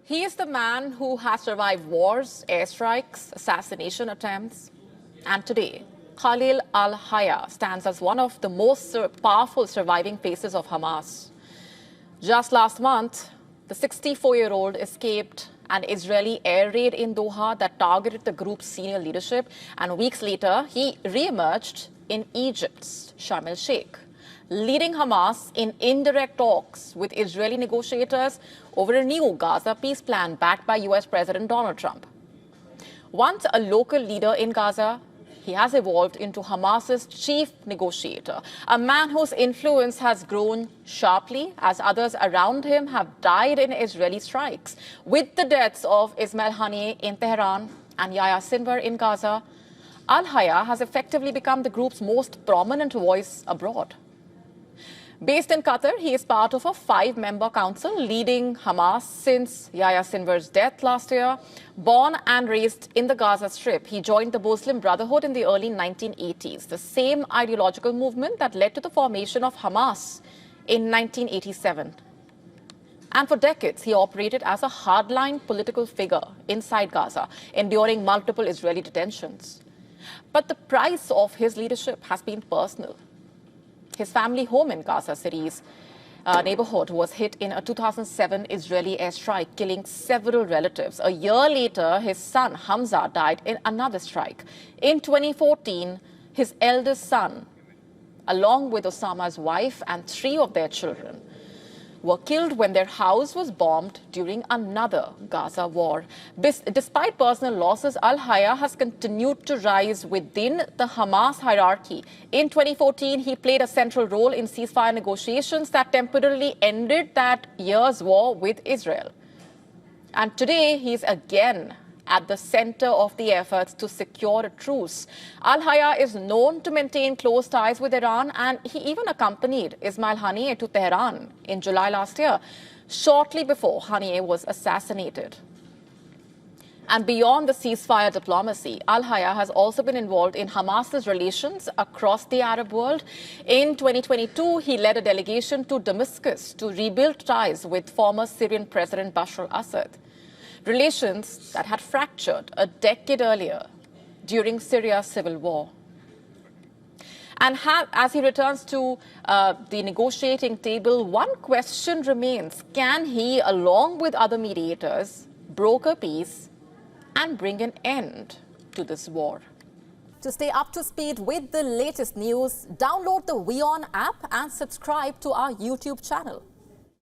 He is the man who has survived wars, airstrikes, assassination attempts. And today, Khalil Al-Hayya stands as one of the most powerful surviving faces of Hamas. Just last month, the 64-year-old escaped an Israeli air raid in Doha that targeted the group's senior leadership. And weeks later, he re-emerged in Egypt's Sharm el-Sheikh, leading Hamas in indirect talks with Israeli negotiators over a new Gaza peace plan backed by US President Donald Trump. Once a local leader in Gaza, he has evolved into Hamas's chief negotiator, a man whose influence has grown sharply as others around him have died in Israeli strikes. With the deaths of Ismail Haniyeh in Tehran and Yahya Sinwar in Gaza, Al-Hayya has effectively become the group's most prominent voice abroad. Based in Qatar, he is part of a 5-member council leading Hamas since Yahya Sinwar's death last year. Born and raised in the Gaza Strip, he joined the Muslim Brotherhood in the early 1980s, the same ideological movement that led to the formation of Hamas in 1987. And for decades, he operated as a hardline political figure inside Gaza, enduring multiple Israeli detentions. But the price of his leadership has been personal. His family home in Gaza City's neighborhood was hit in a 2007 Israeli airstrike, killing several relatives. A year later, his son Hamza died in another strike. In 2014, his eldest son, along with Osama's wife and 3 of their children, were killed when their house was bombed during another Gaza war. Despite personal losses, Al-Hayya has continued to rise within the Hamas hierarchy. In 2014, he played a central role in ceasefire negotiations that temporarily ended that year's war with Israel. And today, he's again at the center of the efforts to secure a truce. Al-Hayya is known to maintain close ties with Iran, and he even accompanied Ismail Haniyeh to Tehran in July last year, shortly before Haniyeh was assassinated. And beyond the ceasefire diplomacy, Al-Hayya has also been involved in Hamas's relations across the Arab world. In 2022, he led a delegation to Damascus to rebuild ties with former Syrian President Bashar al-Assad, relations that had fractured a decade earlier during Syria's civil war. And as he returns to the negotiating table, one question remains: can he, along with other mediators, broker peace and bring an end to this war? To stay up to speed with the latest news, download the WION app and subscribe to our YouTube channel.